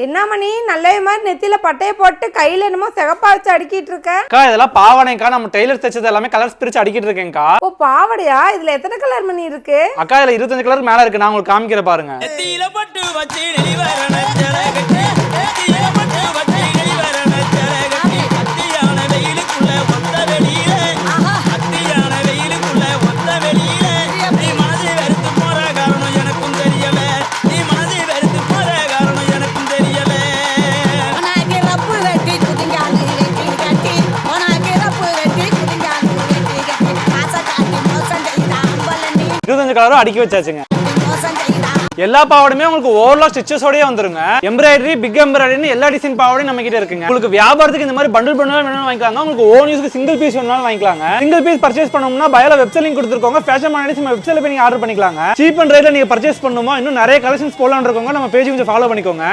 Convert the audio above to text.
என்ன மணி நல்ல மாதிரி நெத்தியில பட்டைய போட்டு கையில என்னமோ சிகப்பா வச்சு அடிக்கிட்டு இருக்க? அக்கா இதெல்லாம் பாவாடைக்கா, நம்ம டெய்லர் தைச்சது எல்லாமே கலர்ஸ் பிரிச்சு அடிக்கிட்டு இருக்கேன்க்கா. ஓ பாவாடையா? இதுல எத்தனை கலர் மணி இருக்கு? அக்கா இதுல 25 கலர் மேல இருக்கு, நான் உங்களுக்கு காமிக்கிற பாருங்க. கலரும் அடுக்கி வச்சாச்சுங்க. எல்லா பாவாடையுமே உங்களுக்கு ஓவர்லாக் ஸ்டிச்சஸோடயே வந்துருங்க. எம்ப்ராய்டரி, பிக் எம்ப்ராய்டரி எல்லா டிசைன் பாவாடையும் நம்ம கிட்ட இருக்குங்க. உங்களுக்கு வியாபாரத்துக்கு இந்த மாதிரி பண்டில் பண்டில் வேணும்னு வாங்கிக்கலாங்க. உங்களுக்கு ஓன் யூஸ்க்கு சிங்கிள் பீஸ் வேணும்னாலும் வாங்கிக்கலாங்க. சிங்கிள் பீஸ் பர்ச்சேஸ் பண்ணணும்னா பயோல வெப்சைட் லிங்க் கொடுத்துருக்கோங்க. ஃபேஷன் மார்க்கெட் நம்ம வெப்சைட்ல போய் நீங்க ஆர்டர் பண்ணிக்கலாங்க. சீப் அண்ட் ரேட்ல நீங்க பர்ச்சேஸ் பண்ணுமா இன்னும் நிறைய கலெக்ஷன்ஸ் போடலாம்னு இருக்கோங்க. நம்ம பேஜ் கொஞ்சம் ஃபாலோ பண்ணிக்கோங்க.